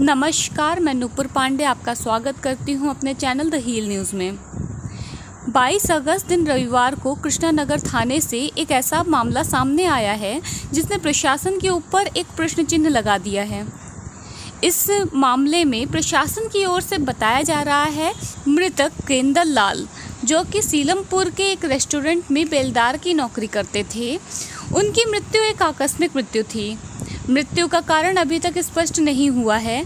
नमस्कार, मैं नुपुर पांडे आपका स्वागत करती हूं अपने चैनल द हील न्यूज़ में। 22 अगस्त दिन रविवार को कृष्णानगर थाने से एक ऐसा मामला सामने आया है जिसने प्रशासन के ऊपर एक प्रश्न चिन्ह लगा दिया है। इस मामले में प्रशासन की ओर से बताया जा रहा है मृतक गेंदल लाल, जो कि सीलमपुर के एक रेस्टोरेंट में बेलदार की नौकरी करते थे, उनकी मृत्यु एक आकस्मिक मृत्यु थी। मृत्यु का कारण अभी तक स्पष्ट नहीं हुआ है।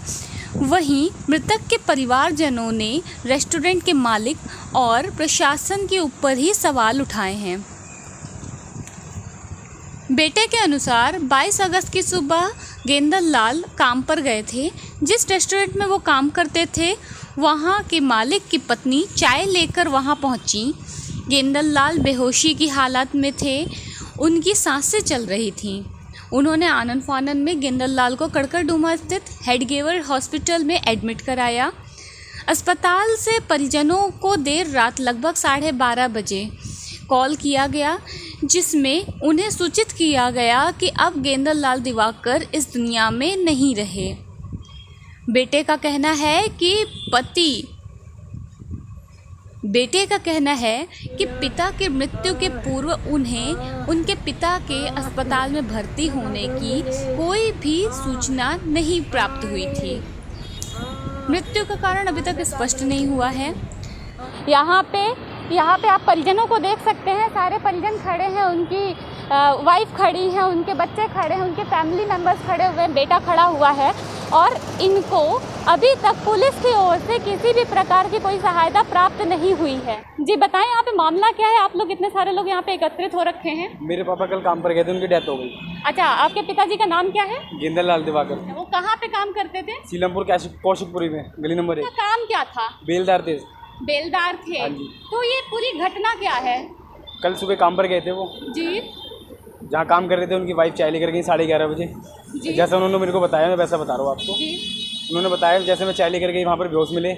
वहीं मृतक के परिवारजनों ने रेस्टोरेंट के मालिक और प्रशासन के ऊपर ही सवाल उठाए हैं। बेटे के अनुसार 22 अगस्त की सुबह गेंदल लाल काम पर गए थे। जिस रेस्टोरेंट में वो काम करते थे, वहाँ के मालिक की पत्नी चाय लेकर वहाँ पहुँची। गेंदल लाल बेहोशी की हालत में थे, उनकी सांसें चल रही थीं। उन्होंने आनन फानन में गेंदल लाल को कड़कड़डूमा स्थित हेडगेवर हॉस्पिटल में एडमिट कराया। अस्पताल से परिजनों को देर रात लगभग 12:30 बजे कॉल किया गया, जिसमें उन्हें सूचित किया गया कि अब गेंदल लाल दिवाकर इस दुनिया में नहीं रहे। बेटे का कहना है कि पिता की मृत्यु के पूर्व उन्हें उनके पिता के अस्पताल में भर्ती होने की कोई भी सूचना नहीं प्राप्त हुई थी। मृत्यु का कारण अभी तक स्पष्ट नहीं हुआ है। यहाँ पे आप परिजनों को देख सकते हैं। सारे परिजन खड़े हैं, उनकी वाइफ खड़ी है, उनके बच्चे खड़े हैं, उनके फैमिली मेम्बर्स खड़े हुए हैं, बेटा खड़ा हुआ है और इनको अभी तक पुलिस की ओर से किसी भी प्रकार की कोई सहायता प्राप्त नहीं हुई है। जी बताएं, यहाँ पे मामला क्या है? आप लोग इतने सारे लोग यहाँ पे एकत्रित हो रखे हैं। मेरे पापा कल काम पर गए थे, उनकी डेथ हो गई। अच्छा, आपके पिताजी का नाम क्या है? गेंदल लाल दिवाकर। वो कहाँ पे काम करते थे? सीलमपुर कौशिकपुरी में, गली नंबर 1। काम क्या था? बेलदार थे। बेलदार थे। हाँ जी। तो ये पूरी घटना क्या है? कल सुबह काम पर गए थे वो जी। जहाँ काम कर रहे थे, उनकी वाइफ चाय लेकर गई 11:30 बजे। जैसा उन्होंने मेरे को बताया, मैं वैसा बता रहा हूँ आपको। उन्होंने बताया जैसे मैं चाय लेकर गई, वहाँ पर बेहोश मिले,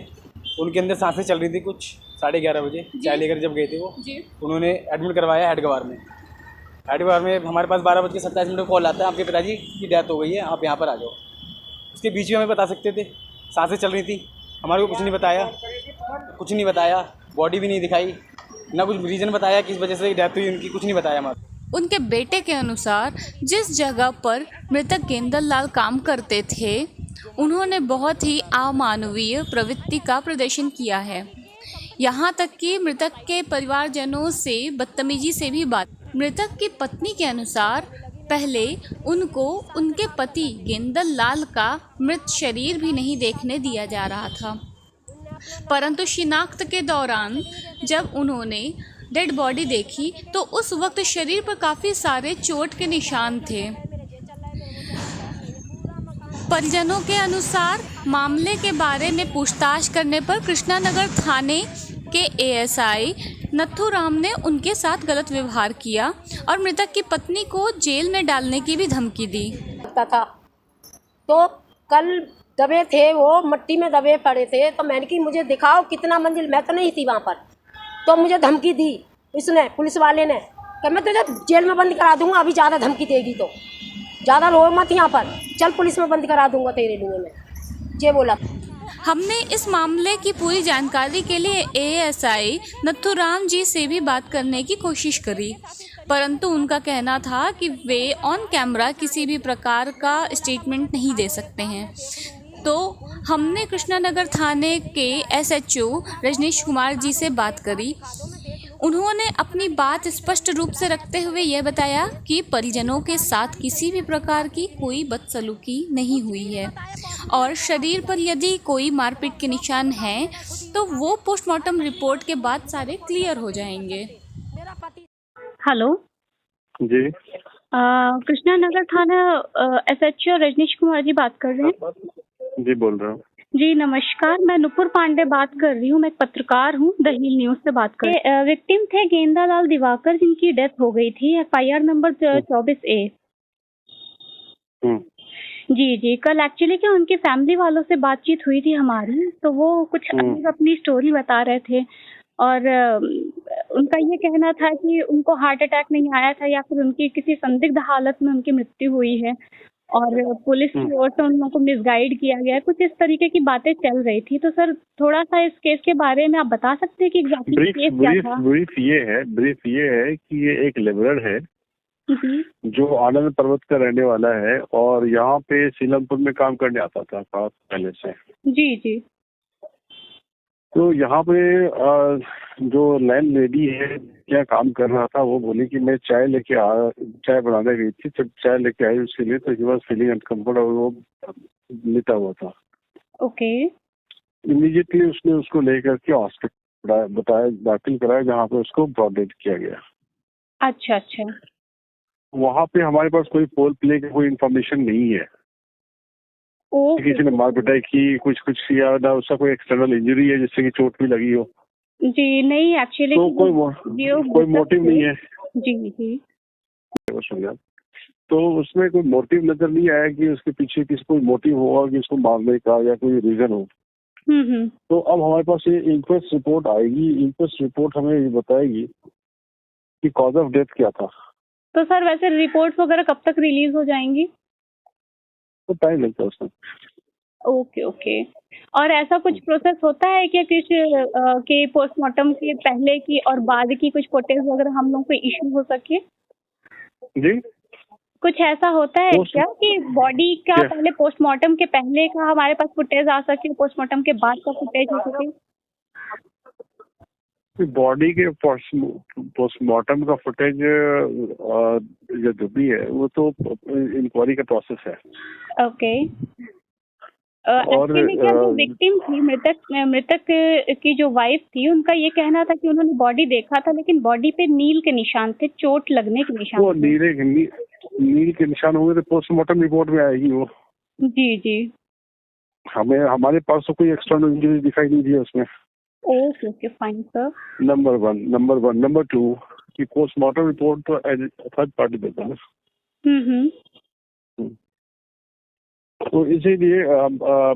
उनके अंदर सांसें चल रही थी कुछ 11:30 बजे। चाय लेकर जब गए थे वो, उन्होंने एडमिट करवाया हेडगवार में। हमारे पास 12:27 को कॉल आता है, आपके पिताजी की डेथ हो गई है, आप यहाँ पर आ जाओ। उसके बीच में हमें बता सकते थे, सांसें चल रही थी, हमारे को कुछ नहीं बताया, बॉडी भी नहीं दिखाई, ना कुछ रीज़न बताया किस वजह से डेथ हुई उनकी, कुछ नहीं बताया हमारे। उनके बेटे के अनुसार जिस जगह पर मृतक गेंदल लाल काम करते थे, उन्होंने बहुत ही अमानवीय प्रवृत्ति का प्रदर्शन किया है। यहाँ तक कि मृतक के परिवारजनों से बदतमीजी से भी बात। मृतक की पत्नी के अनुसार पहले उनको उनके पति गेंदल लाल का मृत शरीर भी नहीं देखने दिया जा रहा था, परंतु शिनाख्त के दौरान जब उन्होंने डेड बॉडी देखी तो उस वक्त शरीर पर काफ़ी सारे चोट के निशान थे। परिजनों के अनुसार मामले के बारे में पूछताछ करने पर कृष्णानगर थाने के एएसआई नथुराम ने उनके साथ गलत व्यवहार किया और मृतक की पत्नी को जेल में डालने की भी धमकी दी। तो कल दबे थे, वो मिट्टी में दबे पड़े थे, तो मैंने कि मुझे दिखाओ कितना मंजिल। मैं तो नहीं थी वहाँ पर, तो मुझे धमकी दी इसने, पुलिस वाले ने, कि मैं तुझे जेल में बंद करा दूंगा, अभी ज़्यादा धमकी देगी तो ज़्यादा रो मत यहाँ पर, चल पुलिस में बंद करा दूंगा तेरे लिए मैं, ये बोला। हमने इस मामले की पूरी जानकारी के लिए एएसआई नथुराम जी से भी बात करने की कोशिश करी, परंतु उनका कहना था कि वे ऑन कैमरा किसी भी प्रकार का स्टेटमेंट नहीं दे सकते हैं। तो हमने कृष्णानगर थाने के एसएचओ रजनीश कुमार जी से बात करी। उन्होंने अपनी बात स्पष्ट रूप से रखते हुए यह बताया कि परिजनों के साथ किसी भी प्रकार की कोई बदसलूकी नहीं हुई है और शरीर पर यदि कोई मारपीट के निशान हैं तो वो पोस्टमार्टम रिपोर्ट के बाद सारे क्लियर हो जाएंगे। हेलो जी, कृष्णानगर थाना एसएचओ रजनीश कुमार जी बात कर रहे हैं? जी बोल रहा हूँ। जी नमस्कार, मैं नुपुर पांडे बात कर रही हूँ। मैं एक पत्रकार हूँ, द हिल न्यूज़ से बात कर रही हूँ। विक्टिम थे गेंदा लाल दिवाकर, जिनकी डेथ हो गई थी। FIR number 24A। जी, कल एक्चुअली क्या उनकी फैमिली वालों से बातचीत हुई थी हमारी, तो वो कुछ अपनी स्टोरी बता रहे थे और उनका ये कहना था कि उनको हार्ट अटैक नहीं आया था या फिर उनकी किसी संदिग्ध हालत में उनकी मृत्यु हुई है और पुलिस की ओर से उन लोगों को मिसगाइड किया गया है, कुछ इस तरीके की बातें चल रही थी। तो सर थोड़ा सा इस केस के बारे में आप बता सकते हैं कि एग्जैक्टली केस क्या था? ब्रीफ ये है कि ये एक लेबरर है जी जो आनंद पर्वत का रहने वाला है और यहाँ पे सीलमपुर में काम करने आता था पहले से। जी जी तो यहाँ पे जो लैंड लेडी है क्या काम कर रहा था, वो बोली कि मैं चाय बनाने गई थी, जब चाय लेके आई उसके लिए तो ही वॉज फीलिंग अनकम्फर्टेबल, वो लेटा हुआ था। ओके इमीडिएटली उसने उसको लेकर के हॉस्पिटल बताया, दाखिल कराया, जहाँ पे उसको ब्रॉडेड किया गया। अच्छा अच्छा वहाँ पे हमारे पास कोई फोल प्ले की कोई इन्फॉर्मेशन नहीं है कि किसी ने मार पिटाई की, कुछ किया ना, उसका कोई एक्सटर्नल इंजरी है जिससे कि चोट भी लगी हो। जी नहीं एक्चुअली तो कोई मोटिव नहीं है। जी जी तो उसमें कोई मोटिव नजर नहीं आया कि उसके पीछे किसी कोई मोटिव होगा कि उसको मारने का या कोई रीजन हो। तो अब हमारे पास ये इंक्वेस्ट रिपोर्ट आएगी, इंक्वेस्ट रिपोर्ट हमें ये बताएगी कि कॉज ऑफ डेथ क्या था। तो सर वैसे रिपोर्ट्स वगैरह कब तक रिलीज हो जाएंगी? तो टाइम लगता है उसमें। Okay okay. और ऐसा कुछ प्रोसेस होता है क्या कुछ के पोस्टमार्टम के पहले की और बाद की कुछ फुटेज वगैरह हम लोग को इशू हो सके? जी कुछ ऐसा होता है क्या कि बॉडी का पहले पोस्टमार्टम के पहले का हमारे पास फुटेज आ सके, पोस्टमार्टम के बाद का फुटेज हो सके? बॉडी के पोस्टमार्टम का फुटेज जो भी है वो तो इंक्वायरी का प्रोसेस है। ओके। एक्चुअली क्या जो विक्टिम थी, मृतक की जो वाइफ थी, उनका ये कहना था कि उन्होंने बॉडी देखा था लेकिन बॉडी पे नील के निशान थे, चोट लगने के निशान वो थे। नील के निशान होंगे तो पोस्टमार्टम रिपोर्ट में आएगी वो। जी जी हमारे पास तो कोई एक्सटर्नल इंजरी दिखाई नहीं दी उसमें। Okay okay fine sir. Number one. Number two कि पोस्टमार्टम रिपोर्ट तो थर्ड पार्टी देता है ना। तो इसीलिए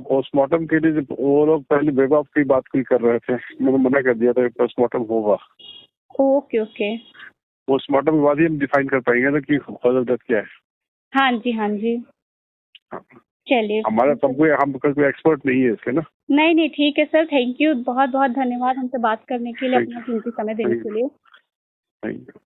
पोस्टमार्टम के लिए वो लोग पहले बेबाफ की बात कोई कर रहे थे, मैंने मना कर दिया था कि पोस्टमार्टम होगा। Okay okay. पोस्टमार्टम के बाद ही हम डिफाइन कर पाएंगे ना कि कॉज ऑफ डेथ क्या है। हाँ जी हाँ जी। चलिए हमारा हम कोई एक्सपर्ट नहीं है इसके ना। नहीं नहीं ठीक है सर, थैंक यू, बहुत बहुत धन्यवाद हमसे बात करने के लिए, अपना कीमती समय देने के लिए। Thank you.